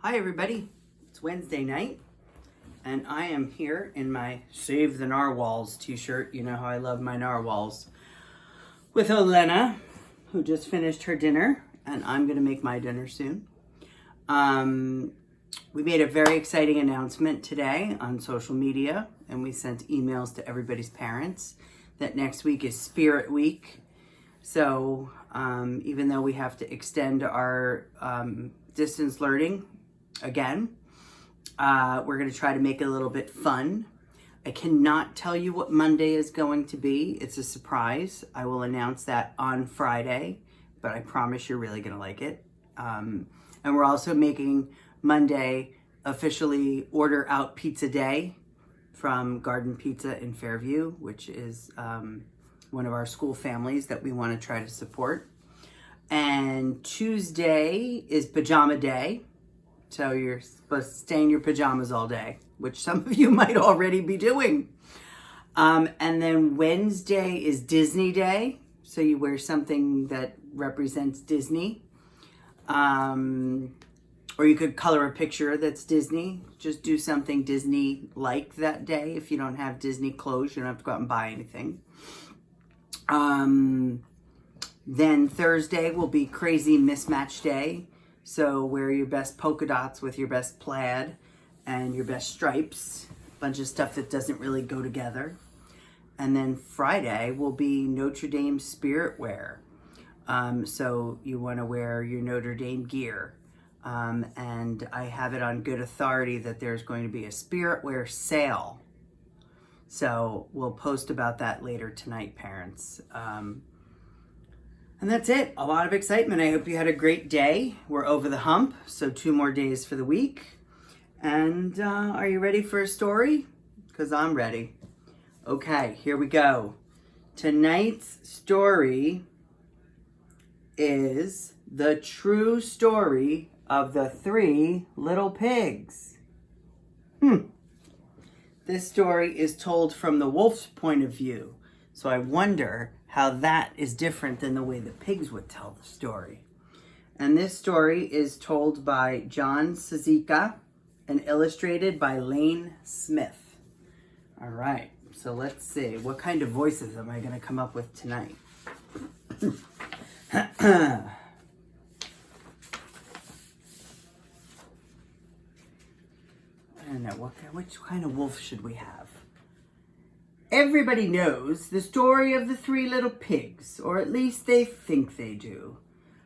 Hi everybody, it's Wednesday night and I am here in my Save the Narwhals t-shirt. You know how I love my narwhals. With Olena, who just finished her dinner, and I'm gonna make my dinner soon. We made a very exciting announcement today on social media, and we sent emails to everybody's parents that next week is Spirit Week. So even though we have to extend our distance learning again, we're going to try to make it a little bit fun. I cannot tell you what Monday is going to be. It's a surprise. I will announce that on Friday, but I promise you're really going to like it. And we're also making Monday officially Order Out Pizza Day from Garden Pizza in Fairview, which is one of our school families that we want to try to support. And Tuesday is Pajama Day. So you're supposed to stay in your pajamas all day, which some of you might already be doing. And then Wednesday is Disney Day. So you wear something that represents Disney. Or you could color a picture that's Disney. Just do something Disney-like that day. If you don't have Disney clothes, you don't have to go out and buy anything. Then Thursday will be Crazy Mismatch Day. So wear your best polka dots with your best plaid and your best stripes. A bunch of stuff that doesn't really go together. And then Friday will be Notre Dame Spirit Wear. So you want to wear your Notre Dame gear. And I have it on good authority that there's going to be a Spirit Wear sale. So we'll post about that later tonight, parents. And that's it. A lot of excitement. I hope you had a great day. We're over the hump, so 2 more days for the week. And are you ready for a story? Because I'm ready. Okay, here we go. Tonight's story is the true story of the 3 little pigs. This story is told from the wolf's point of view. So I wonder how that is different than the way the pigs would tell the story. And this story is told by John Sazika and illustrated by Lane Smith. All right, so let's see. What kind of voices am I going to come up with tonight? I don't know, which kind of wolf should we have? Everybody knows the story of the 3 little pigs, or at least they think they do.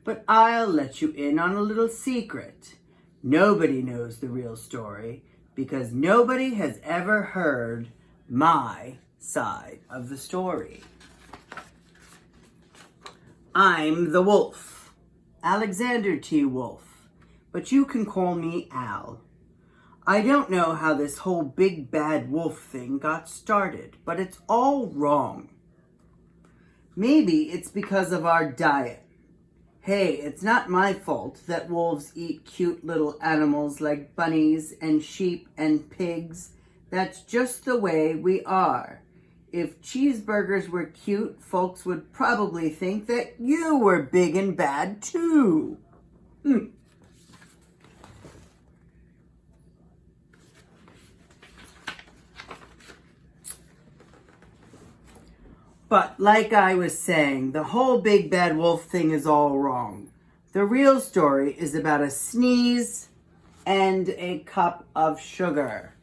But I'll let you in on a little secret. Nobody knows the real story because nobody has ever heard my side of the story. I'm the wolf, Alexander T. Wolf, but you can call me Al. I don't know how this whole big bad wolf thing got started, but it's all wrong. Maybe it's because of our diet. Hey, it's not my fault that wolves eat cute little animals like bunnies and sheep and pigs. That's just the way we are. If cheeseburgers were cute, folks would probably think that you were big and bad too. But like I was saying, the whole big bad wolf thing is all wrong. The real story is about a sneeze and a cup of sugar.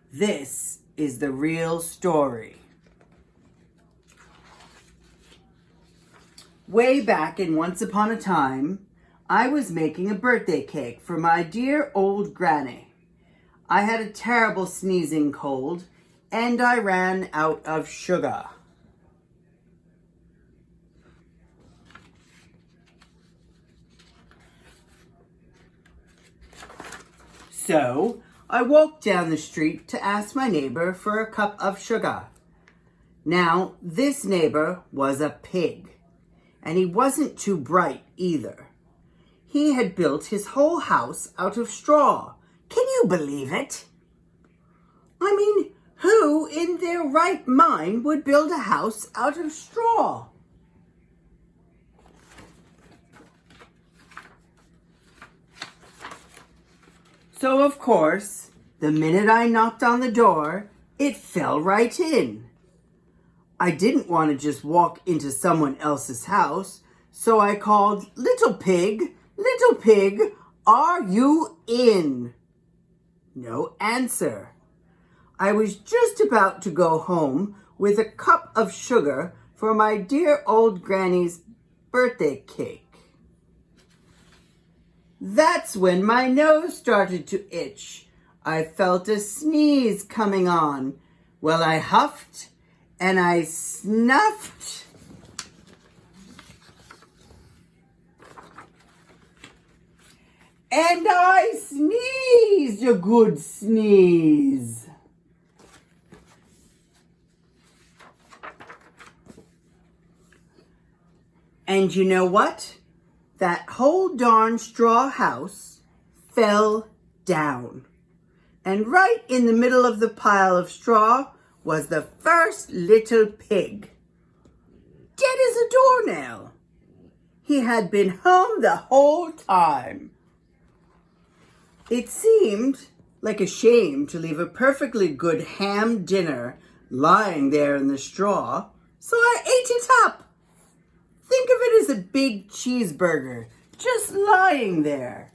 This is the real story. Way back in Once Upon a Time, I was making a birthday cake for my dear old granny. I had a terrible sneezing cold and I ran out of sugar. So I walked down the street to ask my neighbor for a cup of sugar. Now, this neighbor was a pig, and he wasn't too bright either. He had built his whole house out of straw. Can you believe it? I mean, who in their right mind would build a house out of straw? So, of course, the minute I knocked on the door, it fell right in. I didn't want to just walk into someone else's house, so I called, "Little pig, are you in?" No answer. I was just about to go home with a cup of sugar for my dear old granny's birthday cake. That's when my nose started to itch. I felt a sneeze coming on. Well, I huffed and I snuffed. And I sneezed a good sneeze. And you know what? That whole darn straw house fell down. And right in the middle of the pile of straw was the first little pig. Dead as a doornail. He had been home the whole time. It seemed like a shame to leave a perfectly good ham dinner lying there in the straw, so I ate it up. Think of it as a big cheeseburger just lying there.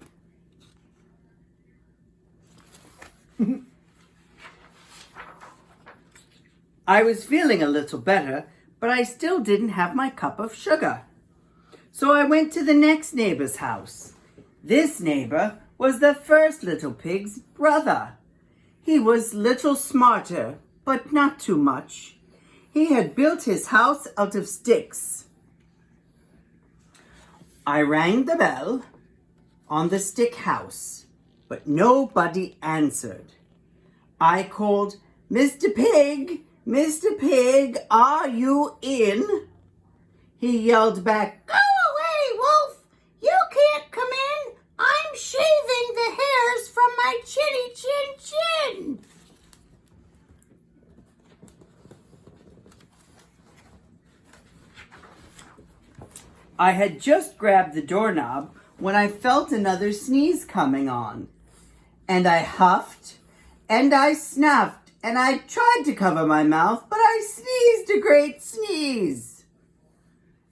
I was feeling a little better, but I still didn't have my cup of sugar. So I went to the next neighbor's house. This neighbor was the first little pig's brother. He was little smarter, but not too much. He had built his house out of sticks. I rang the bell on the stick house, but nobody answered. I called, "Mr. Pig, are you in?" He yelled back, "Go away, Wolf! You can't come in! I'm shaving the hairs from my chinny chin chin!" I had just grabbed the doorknob when I felt another sneeze coming on. And I huffed and I snuffed and I tried to cover my mouth, but I sneezed a great sneeze.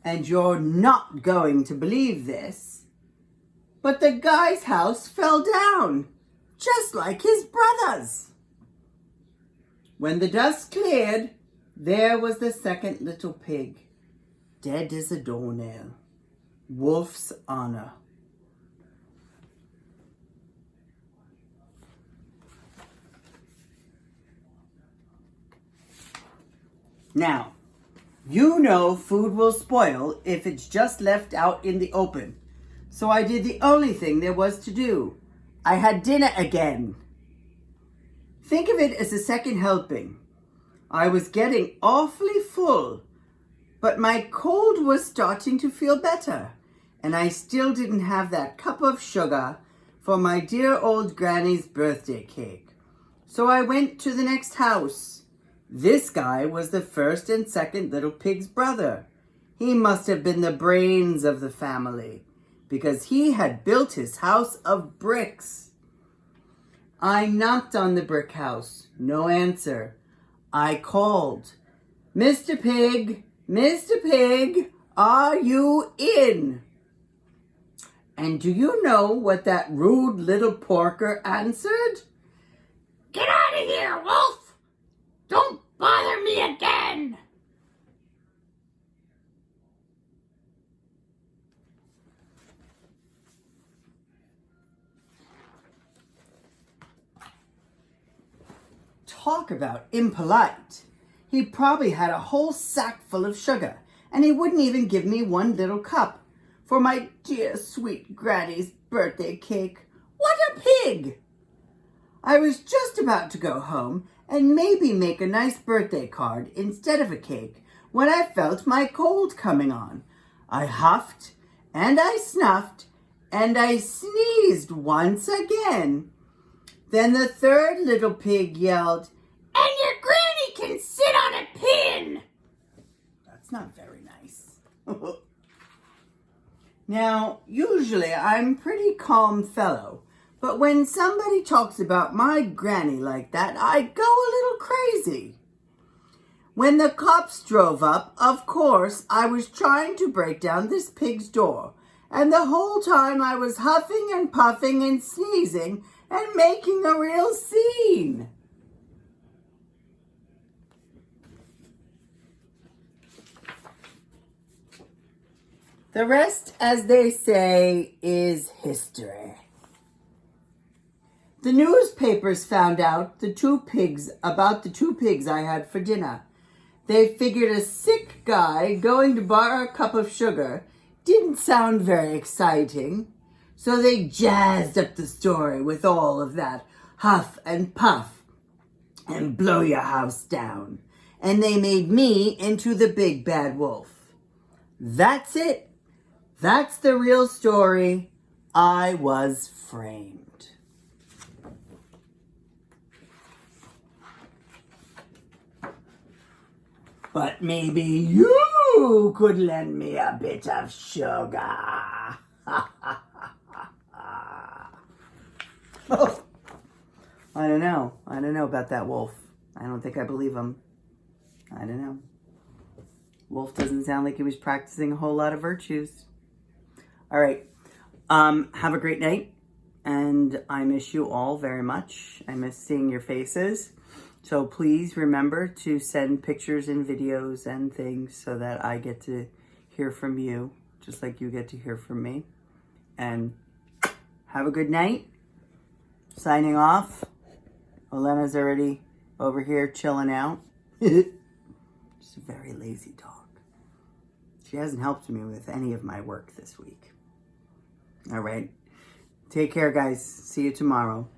And you're not going to believe this, but the guy's house fell down, just like his brother's. When the dust cleared, there was the second little pig, dead as a doornail. Wolf's honor. Now, you know food will spoil if it's just left out in the open. So I did the only thing there was to do. I had dinner again. Think of it as a second helping. I was getting awfully full, but my cold was starting to feel better, and I still didn't have that cup of sugar for my dear old granny's birthday cake. So I went to the next house. This guy was the first and second little pig's brother. He must have been the brains of the family, because he had built his house of bricks. I knocked on the brick house. No answer. I called, "Mr. Pig, are you in?" And do you know what that rude little porker answered? "Get out of here, Wolf! Don't bother me again!" Talk about impolite. He probably had a whole sack full of sugar, and he wouldn't even give me one little cup for my dear sweet granny's birthday cake. What a pig! I was just about to go home and maybe make a nice birthday card instead of a cake when I felt my cold coming on. I huffed and I snuffed and I sneezed once again. Then the third little pig yelled, "And your granny can sit on a pin!" That's not very nice. Now, usually I'm a pretty calm fellow, But when somebody talks about my granny like that, I go a little crazy. When the cops drove up, of course, I was trying to break down this pig's door. And the whole time I was huffing and puffing and sneezing and making a real scene. The rest, as they say, is history. The newspapers found out about the two pigs I had for dinner. They figured a sick guy going to borrow a cup of sugar didn't sound very exciting, so they jazzed up the story with all of that huff and puff and blow your house down. And they made me into the big bad wolf. That's it. That's the real story. I was framed. But maybe you could lend me a bit of sugar. Oh, I don't know. I don't know about that wolf. I don't think I believe him. I don't know. Wolf doesn't sound like he was practicing a whole lot of virtues. All right. Have a great night. And I miss you all very much. I miss seeing your faces. So please remember to send pictures and videos and things so that I get to hear from you, just like you get to hear from me. And have a good night. Signing off. Olena's already over here chilling out. She's a very lazy dog. She hasn't helped me with any of my work this week. All right. Take care, guys. See you tomorrow.